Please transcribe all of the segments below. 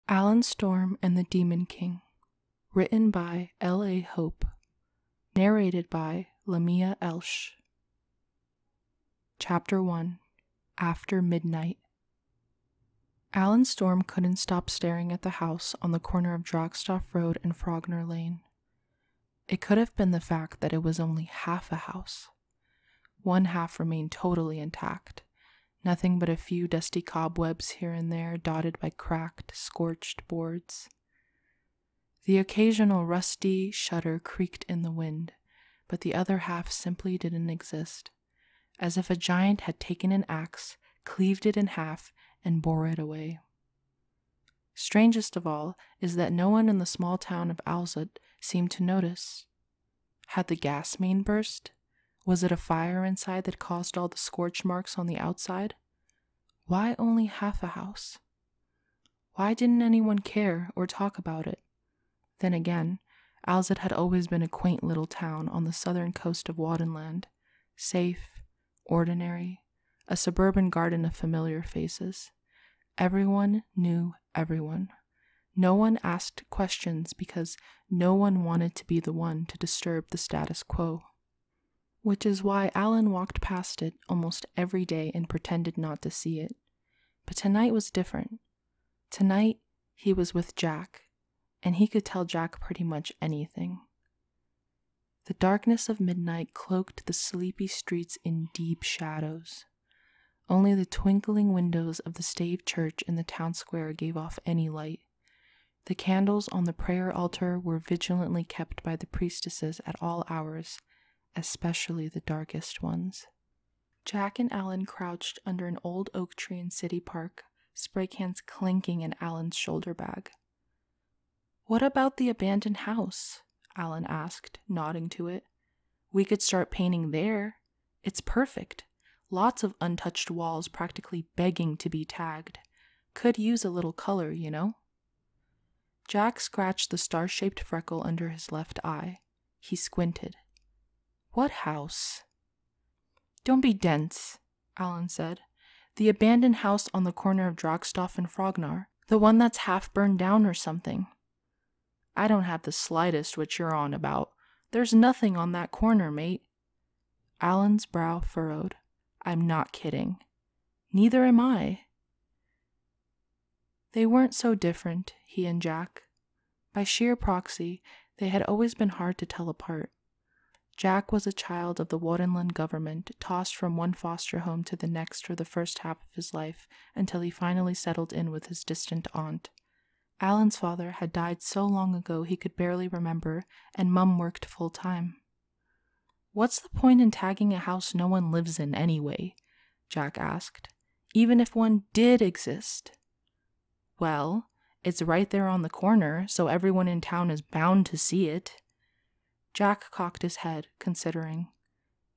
Alan Storm and the Demon King. Written by L.A. Hope. Narrated by Lamia Elsh. Chapter 1. After Midnight. Alan Storm couldn't stop staring at the house on the corner of Dragstaff Road and Frogner Lane. It could have been the fact that it was only half a house. One half remained totally intact, nothing but a few dusty cobwebs here and there dotted by cracked, scorched boards. The occasional rusty shutter creaked in the wind, but the other half simply didn't exist, as if a giant had taken an axe, cleaved it in half, and bore it away. Strangest of all is that no one in the small town of Alzut seemed to notice. Had the gas main burst? Was it a fire inside that caused all the scorch marks on the outside? Why only half a house? Why didn't anyone care or talk about it? Then again, Alzut had always been a quaint little town on the southern coast of Wadenland, safe, ordinary, a suburban garden of familiar faces. Everyone knew everyone. No one asked questions because no one wanted to be the one to disturb the status quo. Which is why Alan walked past it almost every day and pretended not to see it. But tonight was different. Tonight, he was with Jack, and he could tell Jack pretty much anything. The darkness of midnight cloaked the sleepy streets in deep shadows. Only the twinkling windows of the stave church in the town square gave off any light. The candles on the prayer altar were vigilantly kept by the priestesses at all hours, especially the darkest ones. Jack and Alan crouched under an old oak tree in City Park, spray cans clinking in Alan's shoulder bag. "What about the abandoned house?" Alan asked, nodding to it. "We could start painting there. It's perfect. Lots of untouched walls practically begging to be tagged. Could use a little color, you know?" Jack scratched the star-shaped freckle under his left eye. He squinted. "What house?" "Don't be dense," Alan said. "The abandoned house on the corner of Dragstaff and Frognar. The one that's half burned down or something." "I don't have the slightest what you're on about. There's nothing on that corner, mate." Alan's brow furrowed. "I'm not kidding." "Neither am I." They weren't so different, he and Jack. By sheer proxy, they had always been hard to tell apart. Jack was a child of the Wadenland government, tossed from one foster home to the next for the first half of his life until he finally settled in with his distant aunt. Alan's father had died so long ago he could barely remember, and Mum worked full-time. "What's the point in tagging a house no one lives in anyway?" Jack asked. "Even if one did exist." "Well, it's right there on the corner, so everyone in town is bound to see it." Jack cocked his head, considering.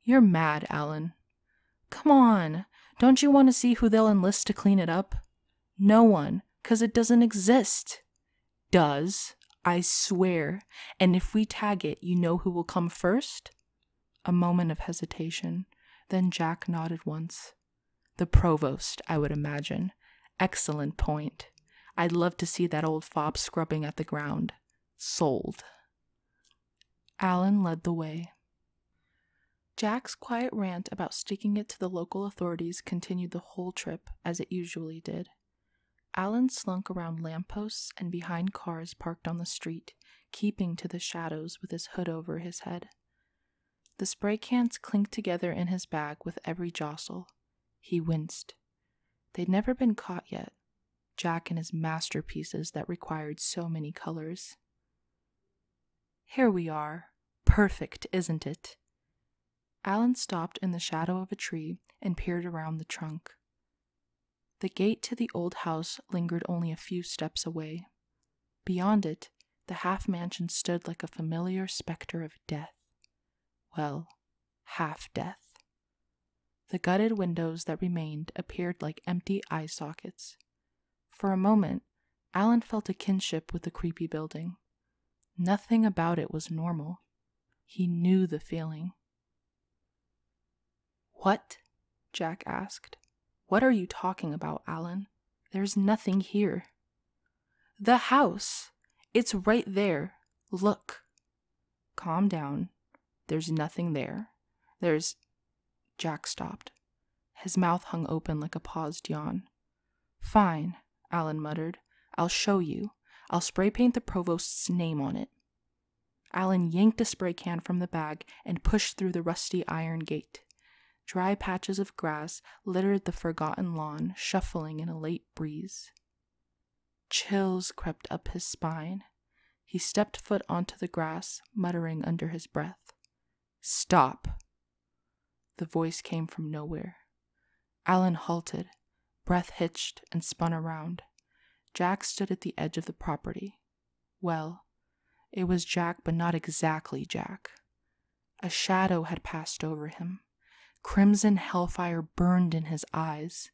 "You're mad, Alan." "Come on, don't you want to see who they'll enlist to clean it up?" "No one, 'cause it doesn't exist." "Does, I swear. And if we tag it, you know who will come first?" A moment of hesitation, then Jack nodded once. "The provost, I would imagine. Excellent point. I'd love to see that old fob scrubbing at the ground. Sold." Alan led the way. Jack's quiet rant about sticking it to the local authorities continued the whole trip, as it usually did. Alan slunk around lampposts and behind cars parked on the street, keeping to the shadows with his hood over his head. The spray cans clinked together in his bag with every jostle. He winced. They'd never been caught yet. Jack and his masterpieces that required so many colors. "Here we are. Perfect, isn't it?" Alan stopped in the shadow of a tree and peered around the trunk. The gate to the old house lingered only a few steps away. Beyond it, the half-mansion stood like a familiar specter of death. Well, half-death. The gutted windows that remained appeared like empty eye sockets. For a moment, Alan felt a kinship with the creepy building. Nothing about it was normal. He knew the feeling. "What?" Jack asked. "What are you talking about, Alan? There's nothing here." The house. It's right there. Look. Calm down. There's nothing there. There's... Jack stopped. His mouth hung open like a paused yawn. Fine, Alan muttered. I'll show you. I'll spray paint the provost's name on it. Alan yanked a spray can from the bag and pushed through the rusty iron gate. Dry patches of grass littered the forgotten lawn, shuffling in a late breeze. Chills crept up his spine. He stepped foot onto the grass, muttering under his breath. Stop! The voice came from nowhere. Alan halted, breath hitched, and spun around. Jack stood at the edge of the property. Well, it was Jack, but not exactly Jack. A shadow had passed over him. Crimson hellfire burned in his eyes.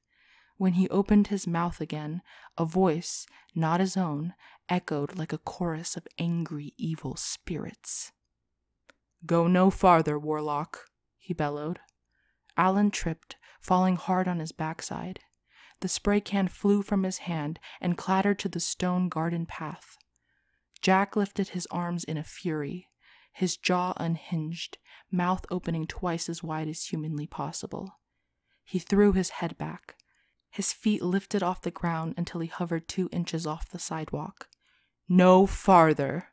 When he opened his mouth again, a voice, not his own, echoed like a chorus of angry, evil spirits. Go no farther, warlock, he bellowed. Alan tripped, falling hard on his backside. The spray can flew from his hand and clattered to the stone garden path. Jack lifted his arms in a fury, his jaw unhinged, mouth opening twice as wide as humanly possible. He threw his head back. His feet lifted off the ground until he hovered 2 inches off the sidewalk. No farther!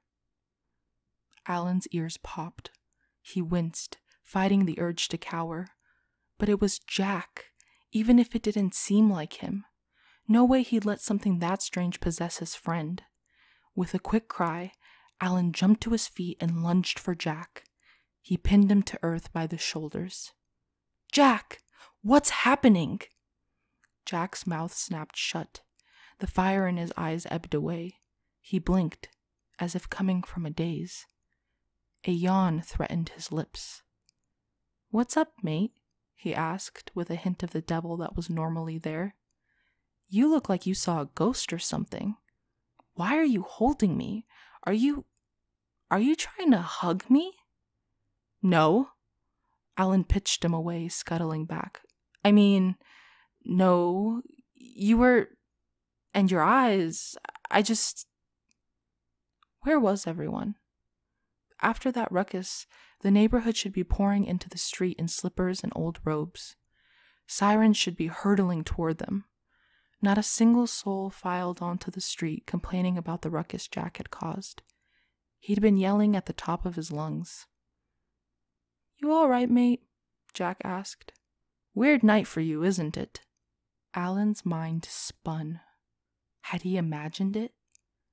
Alan's ears popped. He winced, fighting the urge to cower. But it was Jack, even if it didn't seem like him. No way he'd let something that strange possess his friend. With a quick cry, Alan jumped to his feet and lunged for Jack. He pinned him to earth by the shoulders. Jack! What's happening? Jack's mouth snapped shut. The fire in his eyes ebbed away. He blinked, as if coming from a daze. A yawn threatened his lips. What's up, mate? He asked, with a hint of the devil that was normally there. You look like you saw a ghost or something. Why are you holding me? Are you trying to hug me? No. Alan pitched him away, scuttling back. I mean, no, you were... And your eyes, Where was everyone? After that ruckus, the neighborhood should be pouring into the street in slippers and old robes. Sirens should be hurtling toward them. Not a single soul filed onto the street complaining about the ruckus Jack had caused. He'd been yelling at the top of his lungs. You all right, mate? Jack asked. Weird night for you, isn't it? Alan's mind spun. Had he imagined it?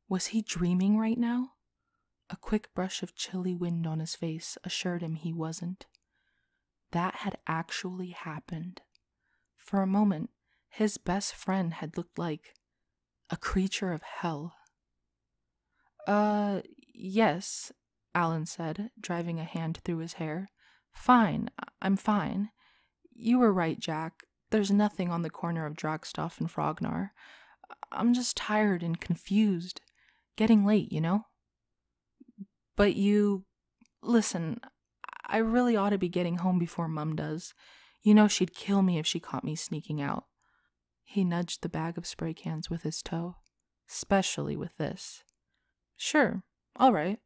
Was he dreaming right now? A quick brush of chilly wind on his face assured him he wasn't. That had actually happened. For a moment, his best friend had looked like a creature of hell. Yes, Alan said, driving a hand through his hair. Fine, I'm fine. You were right, Jack. There's nothing on the corner of Dragstoff and Frognar. I'm just tired and confused. Getting late, you know? But listen, I really ought to be getting home before Mum does. You know she'd kill me if she caught me sneaking out. He nudged the bag of spray cans with his toe. Especially with this. Sure, all right.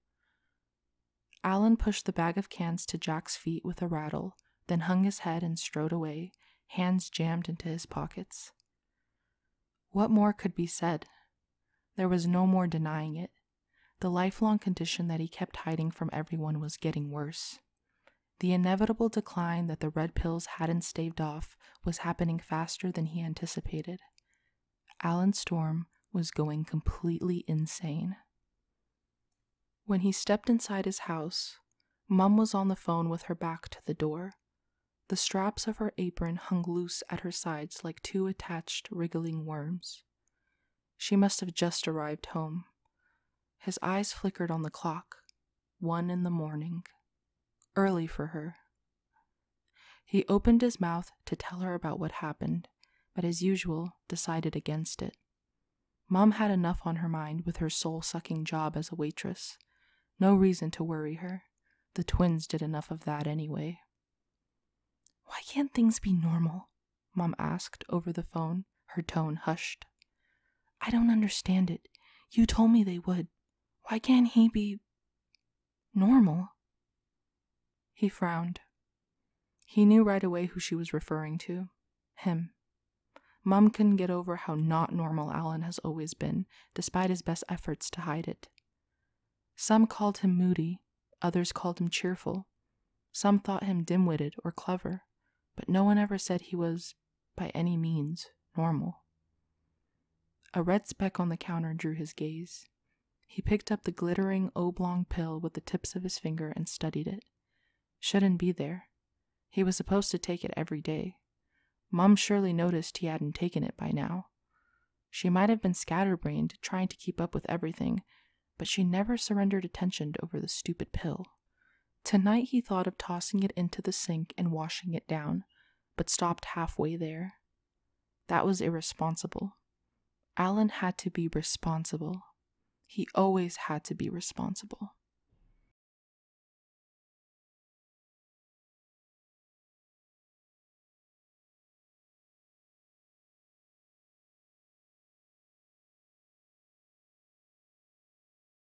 Alan pushed the bag of cans to Jack's feet with a rattle, then hung his head and strode away, hands jammed into his pockets. What more could be said? There was no more denying it. The lifelong condition that he kept hiding from everyone was getting worse. The inevitable decline that the red pills hadn't staved off was happening faster than he anticipated. Alan Storm was going completely insane. When he stepped inside his house, Mum was on the phone with her back to the door. The straps of her apron hung loose at her sides like 2 attached, wriggling worms. She must have just arrived home. His eyes flickered on the clock. 1 a.m. Early for her. He opened his mouth to tell her about what happened, but as usual, decided against it. Mom had enough on her mind with her soul-sucking job as a waitress. No reason to worry her. The twins did enough of that anyway. Why can't things be normal? Mom asked over the phone, her tone hushed. I don't understand it. You told me they would. Why can't he be normal? He frowned. He knew right away who she was referring to. Him. Mom couldn't get over how not normal Alan has always been, despite his best efforts to hide it. Some called him moody, others called him cheerful. Some thought him dim-witted or clever, but no one ever said he was, by any means, normal. A red speck on the counter drew his gaze. He picked up the glittering oblong pill with the tips of his finger and studied it. Shouldn't be there. He was supposed to take it every day. Mom surely noticed he hadn't taken it by now. She might have been scatterbrained, trying to keep up with everything, but she never surrendered attention over the stupid pill. Tonight he thought of tossing it into the sink and washing it down, but stopped halfway there. That was irresponsible. Alan had to be responsible. He always had to be responsible.